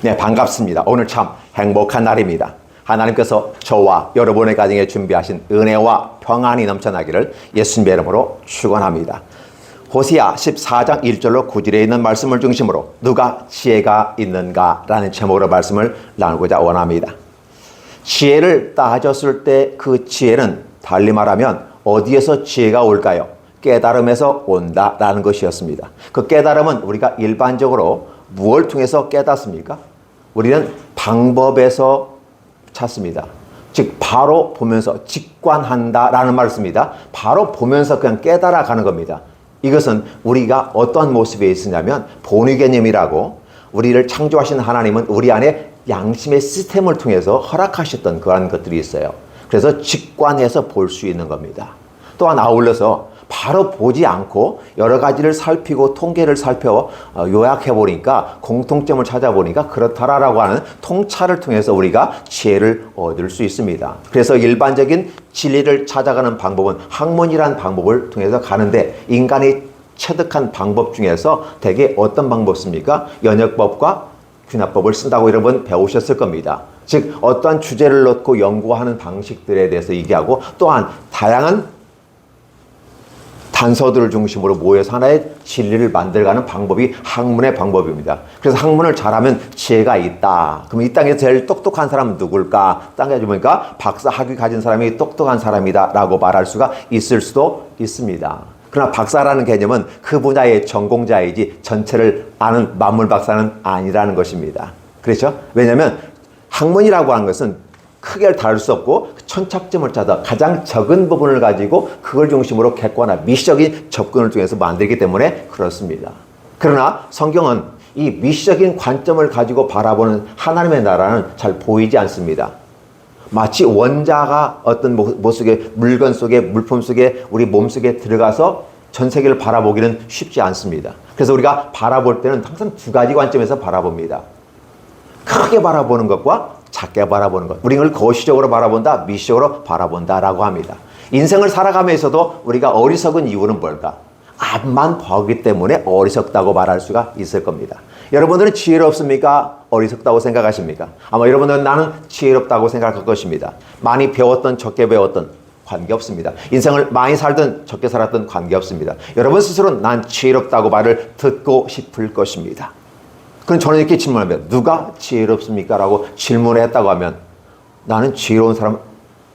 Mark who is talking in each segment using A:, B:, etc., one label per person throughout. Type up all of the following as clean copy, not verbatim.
A: 네, 반갑습니다. 오늘 참 행복한 날입니다. 하나님께서 저와 여러분의 가정에 준비하신 은혜와 평안이 넘쳐나기를 예수님의 이름으로 축원합니다. 호세아 14장 1절로 9절에 있는 말씀을 중심으로 누가 지혜가 있는가 라는 제목으로 말씀을 나누고자 원합니다. 지혜를 따졌을 때 그 지혜는 달리 말하면 어디에서 지혜가 올까요? 깨달음에서 온다라는 것이었습니다. 그 깨달음은 우리가 일반적으로 무엇을 통해서 깨닫습니까? 우리는 방법에서 찾습니다. 즉 바로 보면서 직관한다라는 말을 씁니다. 바로 보면서 그냥 깨달아가는 겁니다. 이것은 우리가 어떤 모습에 있으냐면 본의 개념이라고 우리를 창조하신 하나님은 우리 안에 양심의 시스템을 통해서 허락하셨던 그런 것들이 있어요. 그래서 직관해서 볼 수 있는 겁니다. 또한 아울러서 바로 보지 않고 여러 가지를 살피고 통계를 살펴 요약해 보니까 공통점을 찾아보니까 그렇다라고 하는 통찰을 통해서 우리가 지혜를 얻을 수 있습니다. 그래서 일반적인 진리를 찾아가는 방법은 학문이라는 방법을 통해서 가는데 인간이 체득한 방법 중에서 대개 어떤 방법 씁니까? 연역법과 귀납법을 쓴다고 여러분 배우셨을 겁니다. 즉 어떠한 주제를 놓고 연구하는 방식들에 대해서 얘기하고 또한 다양한 단서들을 중심으로 모여서 하나의 진리를 만들어가는 방법이 학문의 방법입니다. 그래서 학문을 잘하면 지혜가 있다. 그럼 이 땅에서 제일 똑똑한 사람은 누굴까? 땅에 보니까 박사 학위 가진 사람이 똑똑한 사람이다 라고 말할 수가 있을 수도 있습니다. 그러나 박사라는 개념은 그 분야의 전공자이지 전체를 아는 만물 박사는 아니라는 것입니다. 그렇죠? 왜냐하면 학문이라고 하는 것은 크게 다룰 수 없고 천착점을 찾아 가장 적은 부분을 가지고 그걸 중심으로 객관화, 미시적인 접근을 통해서 만들기 때문에 그렇습니다. 그러나 성경은 이 미시적인 관점을 가지고 바라보는 하나님의 나라는 잘 보이지 않습니다. 마치 원자가 어떤 모습의 물건 속에, 물품 속에, 우리 몸 속에 들어가서 전 세계를 바라보기는 쉽지 않습니다. 그래서 우리가 바라볼 때는 항상 두 가지 관점에서 바라봅니다. 크게 바라보는 것과 작게 바라보는 것. 우리는 거시적으로 바라본다, 미시적으로 바라본다라고 합니다. 인생을 살아가면서도 우리가 어리석은 이유는 뭘까? 앞만 보기 때문에 어리석다고 말할 수가 있을 겁니다. 여러분들은 지혜롭습니까? 어리석다고 생각하십니까? 아마 여러분들은 나는 지혜롭다고 생각할 것입니다. 많이 배웠던 적게 배웠던 관계없습니다. 인생을 많이 살든 적게 살았든 관계없습니다. 여러분 스스로는 난 지혜롭다고 말을 듣고 싶을 것입니다. 그럼 저는 이렇게 질문하면 누가 지혜롭습니까? 라고 질문을 했다고 하면 나는 지혜로운 사람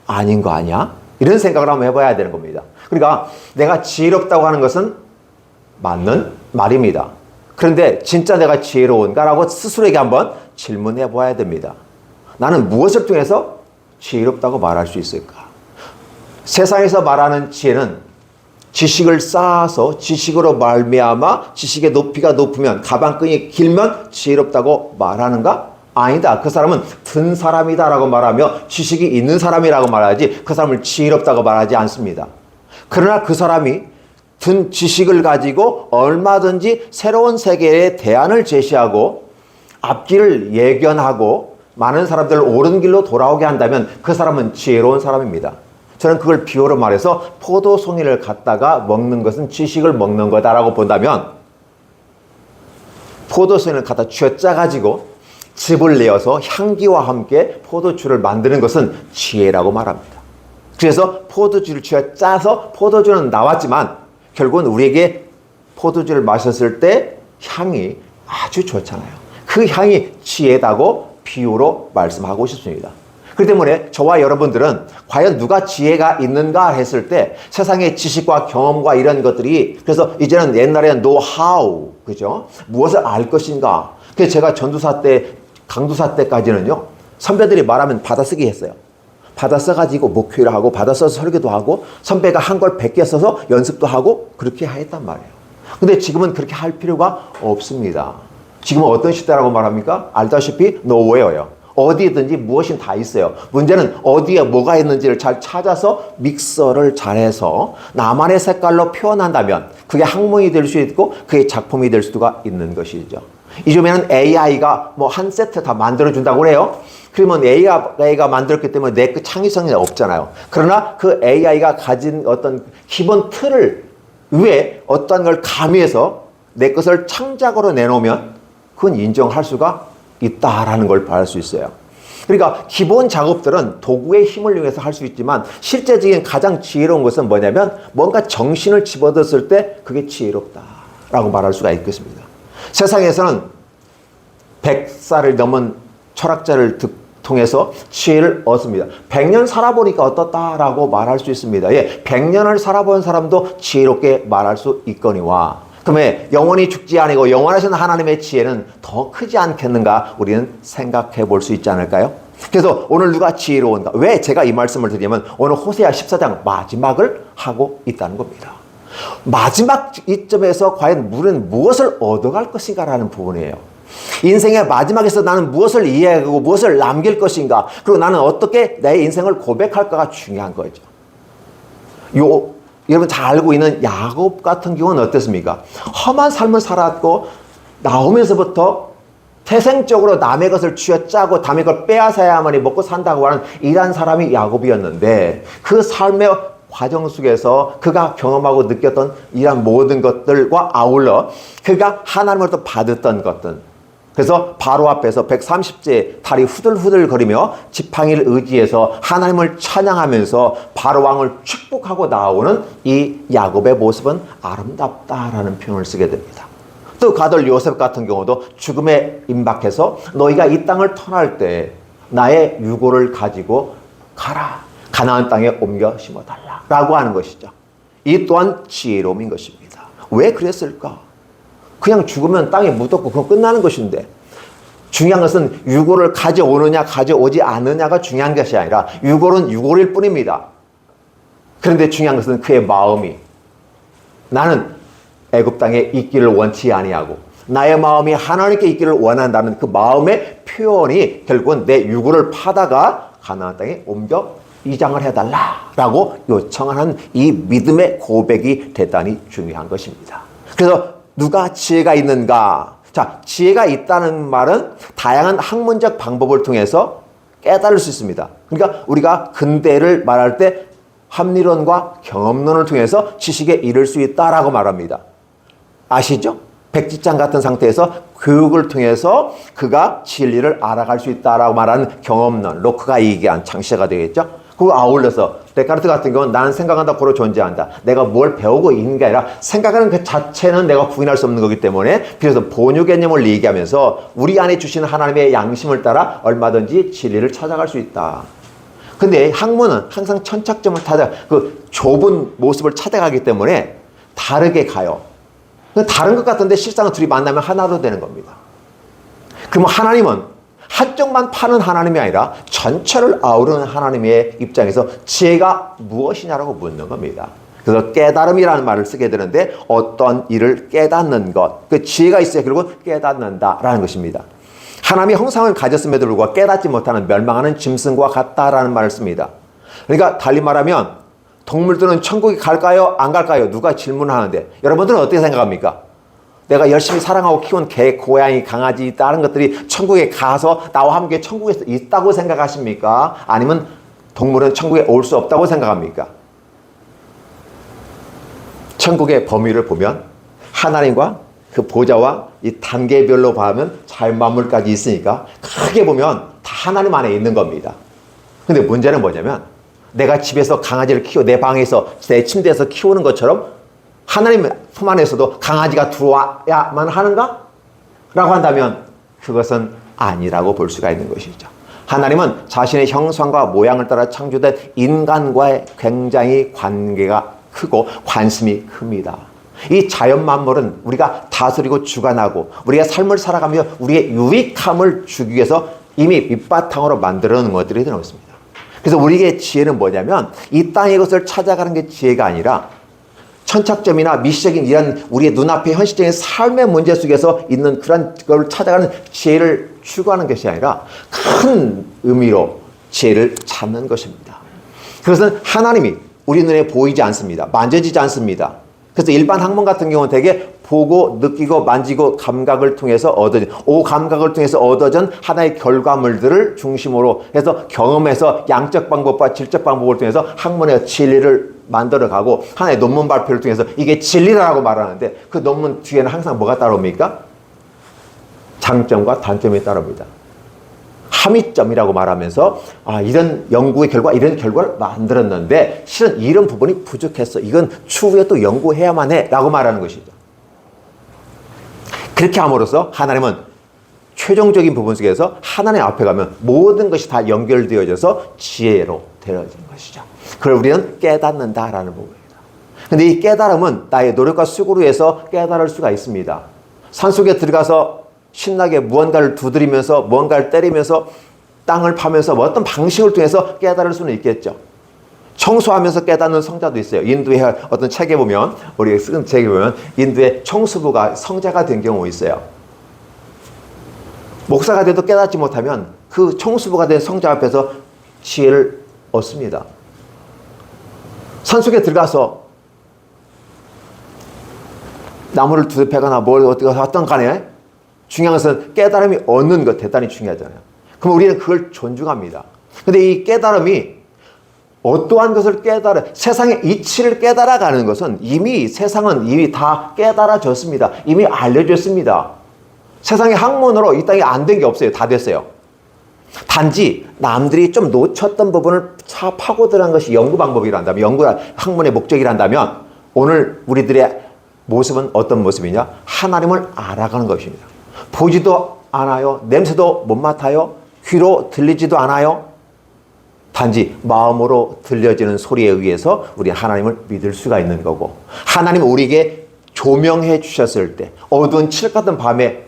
A: 아닌 거 아니야? 이런 생각을 한번 해봐야 되는 겁니다. 그러니까 내가 지혜롭다고 하는 것은 맞는 말입니다. 그런데 진짜 내가 지혜로운가? 라고 스스로에게 한번 질문해 봐야 됩니다. 나는 무엇을 통해서 지혜롭다고 말할 수 있을까? 세상에서 말하는 지혜는 지식을 쌓아서 지식으로 말미암아 지식의 높이가 높으면 가방끈이 길면 지혜롭다고 말하는가? 아니다. 그 사람은 든 사람이다라고 말하며 지식이 있는 사람이라고 말하지 그 사람을 지혜롭다고 말하지 않습니다. 그러나 그 사람이 든 지식을 가지고 얼마든지 새로운 세계의 대안을 제시하고 앞길을 예견하고 많은 사람들을 옳은 길로 돌아오게 한다면 그 사람은 지혜로운 사람입니다. 저는 그걸 비유로 말해서 포도송이를 갖다가 먹는 것은 지식을 먹는 거다라고 본다면 포도송이를 갖다 쥐어짜가지고 즙을 내어서 향기와 함께 포도주를 만드는 것은 지혜라고 말합니다. 그래서 포도주를 쥐어짜서 포도주는 나왔지만 결국은 우리에게 포도주를 마셨을 때 향이 아주 좋잖아요. 그 향이 지혜다고 비유로 말씀하고 싶습니다. 그렇기 때문에 저와 여러분들은 과연 누가 지혜가 있는가 했을 때 세상의 지식과 경험과 이런 것들이 그래서 이제는 옛날에는 노하우, 그죠? 무엇을 알 것인가. 그래서 제가 전도사 때, 강도사 때까지는요, 선배들이 말하면 받아쓰기 했어요. 받아써가지고 목회를 하고 받아써서 설교도 하고 선배가 한 걸 100개 써서 연습도 하고 그렇게 했단 말이에요. 근데 지금은 그렇게 할 필요가 없습니다. 지금은 어떤 시대라고 말합니까? 알다시피 nowhere예요. 어디든지 무엇이 다 있어요. 문제는 어디에 뭐가 있는지를 잘 찾아서 믹서를 잘해서 나만의 색깔로 표현한다면 그게 학문이 될 수 있고 그게 작품이 될 수가 있는 것이죠. 요즘에는 AI가 뭐 한 세트 다 만들어준다고 그래요. 그러면 AI가 만들었기 때문에 내 그 창의성이 없잖아요. 그러나 그 AI가 가진 어떤 기본 틀을 위에 어떤 걸 가미해서 내 것을 창작으로 내놓으면 그건 인정할 수가 있다라는 걸 알 수 있어요. 그러니까 기본 작업들은 도구의 힘을 이용해서 할 수 있지만 실제적인 가장 지혜로운 것은 뭐냐면 뭔가 정신을 집어넣었을 때 그게 지혜롭다라고 말할 수가 있겠습니다. 세상에서는 100살을 넘은 철학자를 통해서 지혜를 얻습니다. 100년 살아보니까 어떻다라고 말할 수 있습니다. 예, 100년을 살아본 사람도 지혜롭게 말할 수 있거니와 그러면 영원히 죽지 아니고 영원하신 하나님의 지혜는 더 크지 않겠는가 우리는 생각해 볼 수 있지 않을까요? 그래서 오늘 누가 지혜로운가? 왜 제가 이 말씀을 드리냐면 오늘 호세아 14장 마지막을 하고 있다는 겁니다. 마지막 이점에서 과연 우리는 무엇을 얻어갈 것인가라는 부분이에요. 인생의 마지막에서 나는 무엇을 이해하고 무엇을 남길 것인가, 그리고 나는 어떻게 내 인생을 고백할까가 중요한 거죠. 여러분 잘 알고 있는 야곱 같은 경우는 어땠습니까? 험한 삶을 살았고 나오면서부터 태생적으로 남의 것을 쥐어짜고 남의 걸 빼앗아야만이 먹고 산다고 하는 이런 사람이 야곱이었는데 그 삶의 과정 속에서 그가 경험하고 느꼈던 이런 모든 것들과 아울러 그가 하나님으로부터 받았던 것들, 그래서 바로 앞에서 130제 다리 후들후들 거리며 지팡이를 의지해서 하나님을 찬양하면서 바로 왕을 축복하고 나오는 이 야곱의 모습은 아름답다라는 표현을 쓰게 됩니다. 또 그 아들 요셉 같은 경우도 죽음에 임박해서 너희가 이 땅을 떠날 때 나의 유고를 가지고 가라, 가나안 땅에 옮겨 심어달라 라고 하는 것이죠. 이 또한 지혜로움인 것입니다. 왜 그랬을까? 그냥 죽으면 땅에 묻었고 그건 끝나는 것인데, 중요한 것은 유고를 가져오느냐 가져오지 않느냐가 중요한 것이 아니라 유고는 유고일 뿐입니다. 그런데 중요한 것은 그의 마음이, 나는 애굽 땅에 있기를 원치 아니하고 나의 마음이 하나님께 있기를 원한다는 그 마음의 표현이 결국은 내 유고를 파다가 가나안 땅에 옮겨 이장을 해달라라고 요청하는 이 믿음의 고백이 대단히 중요한 것입니다. 그래서 누가 지혜가 있는가? 자, 지혜가 있다는 말은 다양한 학문적 방법을 통해서 깨달을 수 있습니다. 그러니까 우리가 근대를 말할 때 합리론과 경험론을 통해서 지식에 이를 수 있다라고 말합니다. 아시죠? 백지장 같은 상태에서 교육을 통해서 그가 진리를 알아갈 수 있다라고 말하는 경험론, 로크가 얘기한 창시가 되겠죠? 그거 아울러서 데카르트 같은 경우는 나는 생각한다 고로 존재한다. 내가 뭘 배우고 있는 게 아니라 생각하는 그 자체는 내가 부인할 수 없는 거기 때문에 그래서 본유 개념을 얘기하면서 우리 안에 주시는 하나님의 양심을 따라 얼마든지 진리를 찾아갈 수 있다. 근데 학문은 항상 천착점을 그 좁은 모습을 찾아가기 때문에 다르게 가요. 다른 것 같은데 실상은 둘이 만나면 하나로 되는 겁니다. 그러면 하나님은 한쪽만 파는 하나님이 아니라 전체를 아우르는 하나님의 입장에서 지혜가 무엇이냐라고 묻는 겁니다. 그래서 깨달음이라는 말을 쓰게 되는데 어떤 일을 깨닫는 것, 그 지혜가 있어야 결국 깨닫는다라는 것입니다. 하나님이 형상을 가졌음에도 불구하고 깨닫지 못하는 멸망하는 짐승과 같다라는 말을 씁니다. 그러니까 달리 말하면 동물들은 천국에 갈까요? 안 갈까요? 누가 질문하는데 여러분들은 어떻게 생각합니까? 내가 열심히 사랑하고 키운 개, 고양이, 강아지, 다른 것들이 천국에 가서 나와 함께 천국에 있다고 생각하십니까? 아니면 동물은 천국에 올 수 없다고 생각합니까? 천국의 범위를 보면 하나님과 그 보좌와 이 단계별로 보면 잘만물까지 있으니까 크게 보면 다 하나님 안에 있는 겁니다. 근데 문제는 뭐냐면 내가 집에서 강아지를 내 방에서 내 침대에서 키우는 것처럼 하나님 품 안에서도 강아지가 들어와야만 하는가? 라고 한다면 그것은 아니라고 볼 수가 있는 것이죠. 하나님은 자신의 형상과 모양을 따라 창조된 인간과의 굉장히 관계가 크고 관심이 큽니다. 이 자연 만물은 우리가 다스리고 주관하고 우리가 삶을 살아가며 우리의 유익함을 주기 위해서 이미 밑바탕으로 만들어 놓은 것들이 들어있습니다. 그래서 우리의 지혜는 뭐냐면 이 땅의 것을 찾아가는 게 지혜가 아니라 천착점이나 미시적인 이런 우리의 눈앞의 현실적인 삶의 문제 속에서 있는 그런 걸 찾아가는 지혜를 추구하는 것이 아니라 큰 의미로 지혜를 찾는 것입니다. 그것은 하나님이 우리 눈에 보이지 않습니다. 만져지지 않습니다. 그래서 일반 학문 같은 경우는 되게 보고 느끼고 만지고 감각을 통해서 얻어진 감각을 통해서 얻어진 하나의 결과물들을 중심으로 해서 경험해서 양적 방법과 질적 방법을 통해서 학문의 진리를 만들어가고 하나의 논문 발표를 통해서 이게 진리라고 말하는데 그 논문 뒤에는 항상 뭐가 따라옵니까? 장점과 단점이 따릅니다. 함의점이라고 말하면서 이런 연구의 결과, 이런 결과를 만들었는데 실은 이런 부분이 부족했어. 이건 추후에 또 연구해야만 해 라고 말하는 것이죠. 그렇게 함으로써 하나님은 최종적인 부분 속에서 하나님 앞에 가면 모든 것이 다 연결되어져서 지혜로 되어지는 것이죠. 그걸 우리는 깨닫는다라는 부분입니다. 근데 이 깨달음은 나의 노력과 수고로 해서 깨달을 수가 있습니다. 산속에 들어가서 신나게 무언가를 두드리면서 무언가를 때리면서 땅을 파면서 어떤 방식을 통해서 깨달을 수는 있겠죠. 청소하면서 깨닫는 성자도 있어요. 인도의 어떤 책에 보면, 우리가 쓴 책에 보면 인도의 청소부가 성자가 된 경우 있어요. 목사가 돼도 깨닫지 못하면 그 청소부가 된 성자 앞에서 지혜를 얻습니다. 산속에 들어가서 나무를 두드패거나 뭘 어떻게 하든 간에 중요한 것은 깨달음이 얻는 것 대단히 중요하잖아요. 그럼 우리는 그걸 존중합니다. 근데 이 깨달음이 어떠한 것을 세상의 이치를 깨달아가는 것은 세상은 이미 다 깨달아졌습니다. 이미 알려졌습니다. 세상의 학문으로 이 땅에 안 된 게 없어요. 다 됐어요. 단지 남들이 좀 놓쳤던 부분을 파고들어간 것이 연구 방법이란다면, 학문의 목적이란다면 오늘 우리들의 모습은 어떤 모습이냐? 하나님을 알아가는 것입니다. 보지도 않아요. 냄새도 못 맡아요. 귀로 들리지도 않아요. 단지 마음으로 들려지는 소리에 의해서 우리 하나님을 믿을 수가 있는 거고, 하나님 우리에게 조명해 주셨을 때 어두운 칠 같은 밤에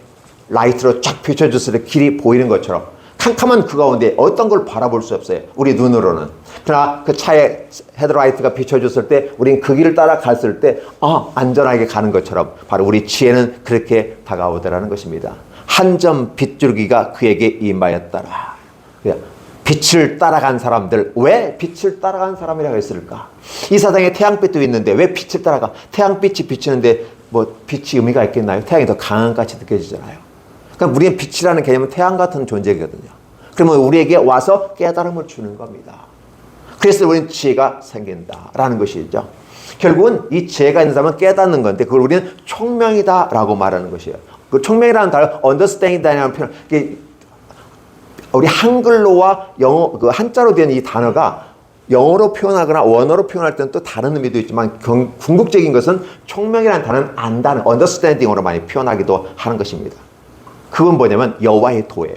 A: 라이트로 쫙 비춰줬을 때 길이 보이는 것처럼 캄캄한 그 가운데 어떤 걸 바라볼 수 없어요. 우리 눈으로는. 그러나 그 차에 헤드라이트가 비춰줬을 때 우리는 그 길을 따라갔을 때 안전하게 가는 것처럼 바로 우리 지혜는 그렇게 다가오더라는 것입니다. 한 점 빗줄기가 그에게 임하였더라. 빛을 따라간 사람들, 왜 빛을 따라간 사람이라고 했을까? 이 세상에 태양빛도 있는데 왜 빛을 따라가? 태양빛이 비치는데 뭐 빛이 의미가 있겠나요? 태양이 더 강한 같이 느껴지잖아요. 그러니까 우리는 빛이라는 개념은 태양 같은 존재거든요. 그러면 우리에게 와서 깨달음을 주는 겁니다. 그래서 우리는 지혜가 생긴다라는 것이죠. 결국은 이 지혜가 있는 사람은 깨닫는 건데 그걸 우리는 총명이다라고 말하는 것이에요. 그 총명이라는 단어, understand이라는 표현, 우리 한글로와 영어, 그 한자로 된 이 단어가 영어로 표현하거나 원어로 표현할 때는 또 다른 의미도 있지만 궁극적인 것은 총명이라는 단어는 안다는, understanding으로 많이 표현하기도 하는 것입니다. 그건 뭐냐면 여호와의 도예요.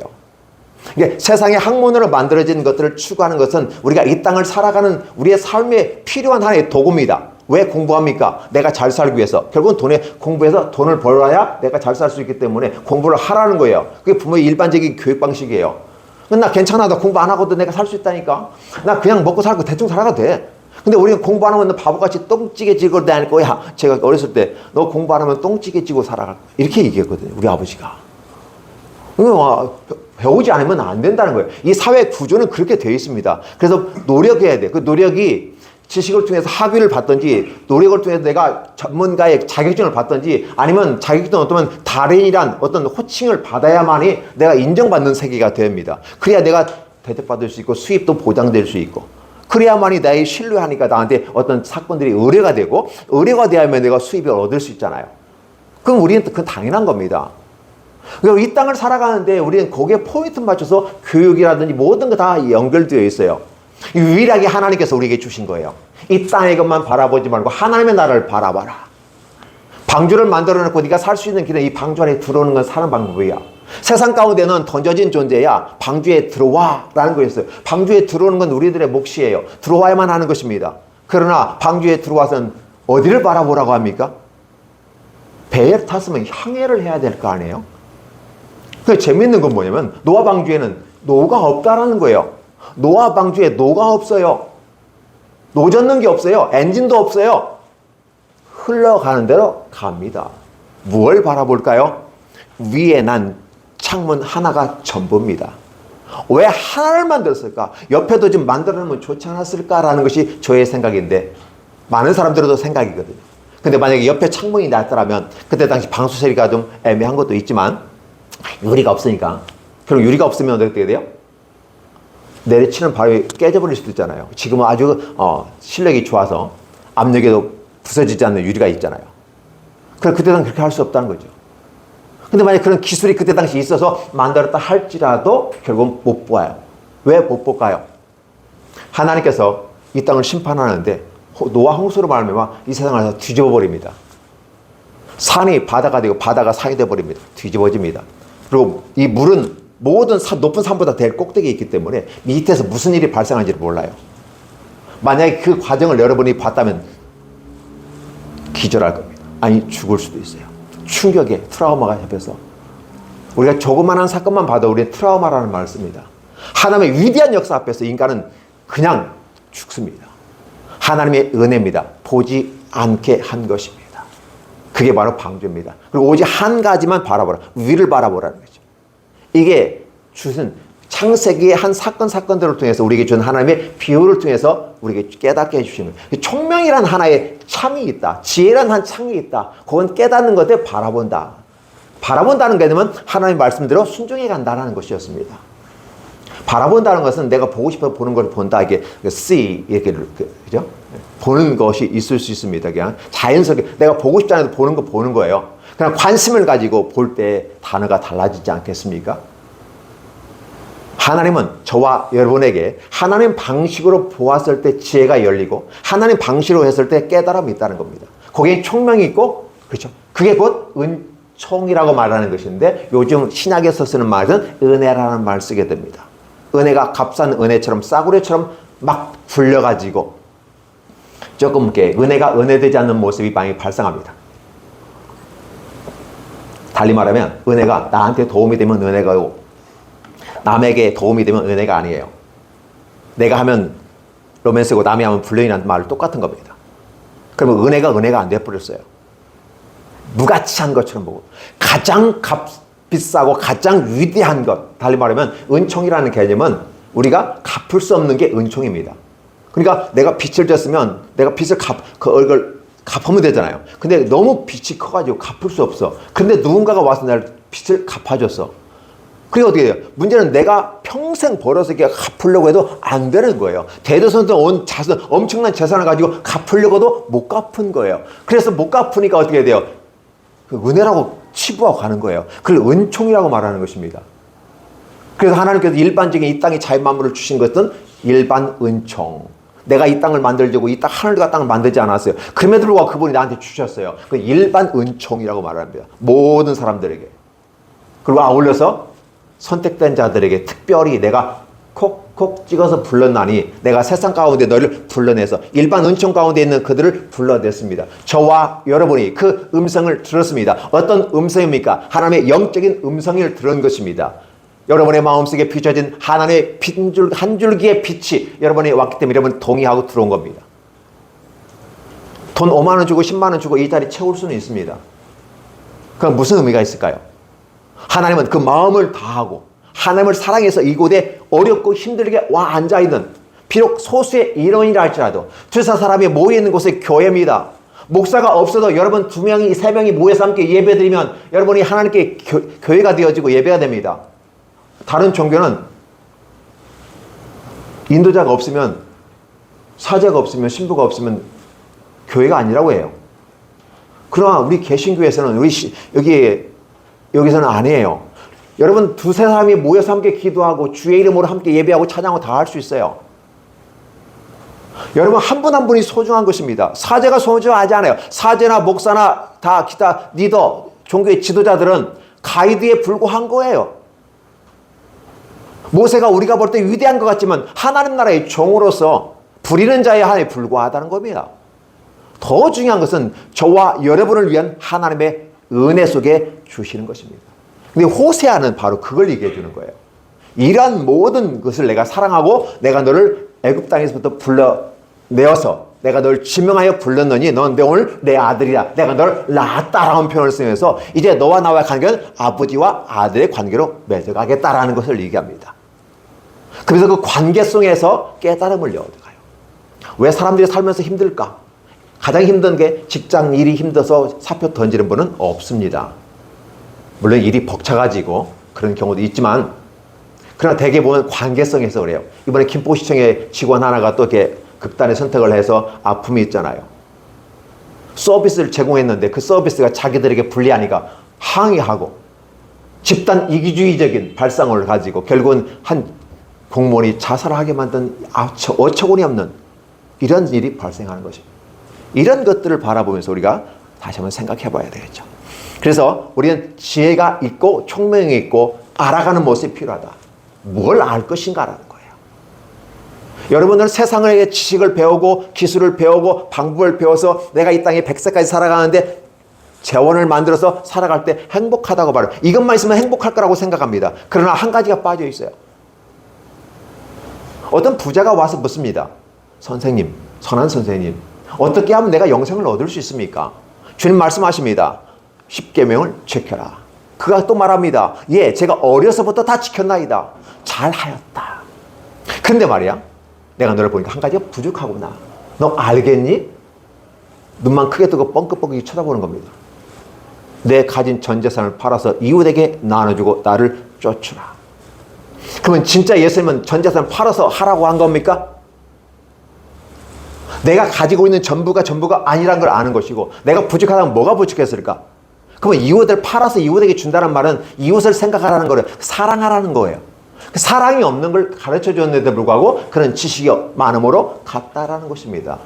A: 그러니까 세상의 학문으로 만들어진 것들을 추구하는 것은 우리가 이 땅을 살아가는 우리의 삶에 필요한 하나의 도구입니다. 왜 공부합니까? 내가 잘 살기 위해서. 결국은 공부해서 돈을 벌어야 내가 잘 살 수 있기 때문에 공부를 하라는 거예요. 그게 부모의 일반적인 교육 방식이에요. 나 괜찮아. 나 공부 안 하고도 내가 살 수 있다니까. 나 그냥 먹고 살고 대충 살아도 돼. 근데 우리는 공부 안 하면 바보같이 똥찌개지고 다닐 거야. 제가 어렸을 때 너 공부 안 하면 똥찌개지고 살아갈 거야. 이렇게 얘기했거든요. 우리 아버지가. 배우지 않으면 안 된다는 거예요. 이 사회 구조는 그렇게 되어 있습니다. 그래서 노력해야 돼. 그 노력이 지식을 통해서 학위를 받든지 노력을 통해서 내가 전문가의 자격증을 받든지 아니면 자격증 어쩌면 달인이란 어떤 호칭을 받아야만이 내가 인정받는 세계가 됩니다. 그래야 내가 대접받을 수 있고 수입도 보장될 수 있고 그래야만이 나의 신뢰하니까 나한테 어떤 사건들이 의뢰가 되고 의뢰가 돼야만 내가 수입을 얻을 수 있잖아요. 그럼 우리는 그건 당연한 겁니다. 그리고 이 땅을 살아가는데 우리는 거기에 포인트 맞춰서 교육이라든지 모든 거 다 연결되어 있어요. 유일하게 하나님께서 우리에게 주신 거예요. 이 땅의 것만 바라보지 말고 하나님의 나라를 바라봐라. 방주를 만들어 놓고 네가 살 수 있는 길은 이 방주 안에 들어오는 건 사는 방법이야. 세상 가운데는 던져진 존재야. 방주에 들어와 라는 거였어요. 방주에 들어오는 건 우리들의 몫이에요. 들어와야만 하는 것입니다. 그러나 방주에 들어와서는 어디를 바라보라고 합니까? 배에 탔으면 항해를 해야 될 거 아니에요? 그 재밌는 건 뭐냐면 노아 방주에는 노가 없다라는 거예요. 노아 방주에 노가 없어요. 노 젓는 게 없어요. 엔진도 없어요. 흘러가는 대로 갑니다. 무엇을 바라볼까요? 위에 난 창문 하나가 전부입니다. 왜 하나를 만들었을까? 옆에도 좀 만들어놓으면 좋지 않았을까라는 것이 저의 생각인데 많은 사람들도 생각이거든요. 근데 만약에 옆에 창문이 났더라면 그때 당시 방수세리가 좀 애매한 것도 있지만 유리가 없으니까. 그럼 유리가 없으면 어떻게 돼요? 내리치는 바위에 깨져버릴 수도 있잖아요. 지금은 아주 실력이 좋아서 압력에도 부서지지 않는 유리가 있잖아요. 그래 그때는 그렇게 할 수 없다는 거죠. 근데 만약 그런 기술이 그때 당시 있어서 만들었다 할지라도 결국 못 보아요. 왜 못 볼까요? 하나님께서 이 땅을 심판하는데 노아 홍수로 말미암아 이 세상을 뒤집어 버립니다. 산이 바다가 되고 바다가 산이 되어 버립니다. 뒤집어집니다. 그리고 이 물은 모든 높은 산보다 될 꼭대기에 있기 때문에 밑에서 무슨 일이 발생하는지를 몰라요. 만약에 그 과정을 여러분이 봤다면 기절할 겁니다. 아니 죽을 수도 있어요. 충격에 트라우마가 잡혀서 우리가 조그만한 사건만 봐도 우리는 트라우마라는 말을 씁니다. 하나님의 위대한 역사 앞에서 인간은 그냥 죽습니다. 하나님의 은혜입니다. 보지 않게 한 것입니다. 그게 바로 방주입니다. 그리고 오직 한 가지만 바라보라. 위를 바라보라는 거죠. 이게 주신 창세기의 한 사건들을 통해서 우리에게 준 하나님의 비유를 통해서 우리에게 깨닫게 해주시는 거예요. 총명이란 하나의 창이 있다. 지혜란 한 창이 있다. 그건 깨닫는 것에 바라본다. 바라본다는 개념은 하나님의 말씀대로 순종해 간다는 것이었습니다. 바라본다는 것은 내가 보고 싶어 보는 걸 본다. 이게 see 이렇게 그죠? 보는 것이 있을 수 있습니다. 그냥 자연스럽게 내가 보고 싶지 않아도 보는 거 보는 거예요. 그냥 관심을 가지고 볼 때 단어가 달라지지 않겠습니까? 하나님은 저와 여러분에게 하나님 방식으로 보았을 때 지혜가 열리고 하나님 방식으로 했을 때 깨달음이 있다는 겁니다. 거기에 총명이 있고 그렇죠. 그게 곧 은총이라고 말하는 것인데 요즘 신약에서 쓰는 말은 은혜라는 말을 쓰게 됩니다. 은혜가 값싼 은혜처럼 싸구려처럼 막 불려가지고 조금 이렇게 은혜가 은혜되지 않는 모습이 많이 발생합니다. 달리 말하면 은혜가 나한테 도움이 되면 은혜가고 남에게 도움이 되면 은혜가 아니에요. 내가 하면 로맨스고 남이 하면 불륜이라는 말 똑같은 겁니다. 그러면 은혜가 안 돼버렸어요. 무가치한 것처럼 보고 가장 비싸고 가장 위대한 것, 달리 말하면 은총이라는 개념은 우리가 갚을 수 없는 게 은총입니다. 그러니까 내가 빚을 졌으면 내가 빚을 갚으면 되잖아요. 근데 너무 빚이 커가지고 갚을 수 없어. 근데 누군가가 와서 나를 빚을 갚아줬어. 그게 어떻게 돼요? 문제는 내가 평생 벌어서 이렇게 갚으려고 해도 안 되는 거예요. 대대손손 온 자산, 엄청난 재산을 가지고 갚으려고 해도 못 갚은 거예요. 그래서 못 갚으니까 어떻게 돼요? 그 은혜라고 치부하고 가는 거예요. 그걸 은총이라고 말하는 것입니다. 그래서 하나님께서 일반적인 이 땅의 자연만물을 주신 것은 일반 은총. 내가 이 땅을 만들고 이 땅 하늘과 땅을 만들지 않았어요. 그럼에도 불구하고 그분이 나한테 주셨어요. 그 일반 은총이라고 말합니다. 모든 사람들에게. 그리고 아울러서 선택된 자들에게 특별히 내가 콕콕 찍어서 불렀나니 내가 세상 가운데 너를 불러내서 일반 은총 가운데 있는 그들을 불러냈습니다. 저와 여러분이 그 음성을 들었습니다. 어떤 음성입니까? 하나님의 영적인 음성을 들은 것입니다. 여러분의 마음속에 비춰진 하나님의 한 줄기의 빛이 여러분이 왔기 때문에 여러분 동의하고 들어온 겁니다. 돈 5만 원 주고 10만 원 주고 이 자리 채울 수는 있습니다. 그럼 무슨 의미가 있을까요? 하나님은 그 마음을 다하고 하나님을 사랑해서 이곳에 어렵고 힘들게 와 앉아있는 비록 소수의 인원이라 할지라도 두세 사람이 모여있는 곳이 교회입니다. 목사가 없어도 여러분 2명이 3명이 모여서 함께 예배드리면 여러분이 하나님께 교회가 되어지고 예배가 됩니다. 다른 종교는 인도자가 없으면 사제가 없으면 신부가 없으면 교회가 아니라고 해요. 그러나 우리 개신교에서는 여기서는 아니에요. 여러분 두세 사람이 모여서 함께 기도하고 주의 이름으로 함께 예배하고 찬양하고 다 할 수 있어요. 여러분 한 분 한 분이 소중한 것입니다. 사제가 소중하지 않아요. 사제나 목사나 다 기타 리더 종교의 지도자들은 가이드에 불과한 거예요. 모세가 우리가 볼 때 위대한 것 같지만 하나님 나라의 종으로서 부리는 자의 한에 불과하다는 겁니다. 더 중요한 것은 저와 여러분을 위한 하나님의 은혜 속에 주시는 것입니다. 근데 호세아는 바로 그걸 얘기해 주는 거예요. 이러한 모든 것을 내가 사랑하고 내가 너를 애굽 땅에서부터 불러내어서 내가 널 지명하여 불렀느니 넌 오늘 내 아들이라. 내가 널 낳았다라는 표현을 쓰면서 이제 너와 나와의 관계는 아버지와 아들의 관계로 맺어가겠다라는 것을 얘기합니다. 그래서 그 관계 속에서 깨달음을 얻어가요. 왜 사람들이 살면서 힘들까? 가장 힘든 게 직장 일이 힘들어서 사표 던지는 분은 없습니다. 물론 일이 벅차가지고 그런 경우도 있지만 그러나 대개 보면 관계성에서 그래요. 이번에 김포시청의 직원 하나가 또 이렇게 극단의 선택을 해서 아픔이 있잖아요. 서비스를 제공했는데 그 서비스가 자기들에게 불리하니까 항의하고 집단 이기주의적인 발상을 가지고 결국은 한 공무원이 자살하게 만든 어처구니 없는 이런 일이 발생하는 것입니다. 이런 것들을 바라보면서 우리가 다시 한번 생각해 봐야 되겠죠. 그래서 우리는 지혜가 있고 총명이 있고 알아가는 모습이 필요하다. 뭘 알 것인가라는 거예요. 여러분들은 세상의 지식을 배우고 기술을 배우고 방법을 배워서 내가 이 땅에 100세까지 살아가는데 재원을 만들어서 살아갈 때 행복하다고 말해요. 이것만 있으면 행복할 거라고 생각합니다. 그러나 한 가지가 빠져 있어요. 어떤 부자가 와서 묻습니다. 선생님, 선한 선생님, 어떻게 하면 내가 영생을 얻을 수 있습니까? 주님 말씀하십니다. 10계명을 지켜라. 그가 또 말합니다. 예, 제가 어려서부터 다 지켰나이다. 잘하였다. 근데 말이야, 내가 너를 보니까 한 가지가 부족하구나. 너 알겠니? 눈만 크게 뜨고 뻥긋뻥긋 쳐다보는 겁니다. 내 가진 전 재산을 팔아서 이웃에게 나눠주고 나를 쫓으라. 그러면 진짜 예수님은 전 재산을 팔아서 하라고 한 겁니까? 내가 가지고 있는 전부가 아니란 걸 아는 것이고 내가 부족하다면 뭐가 부족했을까? 그러면 이웃을 팔아서 이웃에게 준다는 말은 이웃을 생각하라는 거예요. 사랑하라는 거예요. 사랑이 없는 걸 가르쳐 줬는데도 불구하고 그런 지식이 많음으로 갔다라는 것입니다.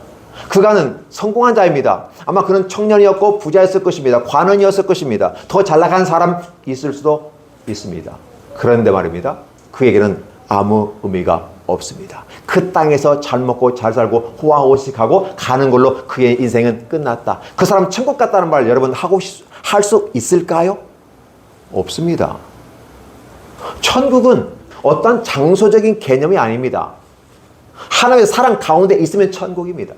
A: 그가는 성공한 자입니다. 아마 그는 청년이었고 부자였을 것입니다. 관원이었을 것입니다. 더 잘 나간 사람 있을 수도 있습니다. 그런데 말입니다. 그에게는 아무 의미가 없습니다. 그 땅에서 잘 먹고 잘 살고 호화호식하고 가는 걸로 그의 인생은 끝났다. 그 사람 천국 갔다는 말 여러분 할 수 있을까요? 없습니다. 천국은 어떤 장소적인 개념이 아닙니다. 하나님의 사랑 가운데 있으면 천국입니다.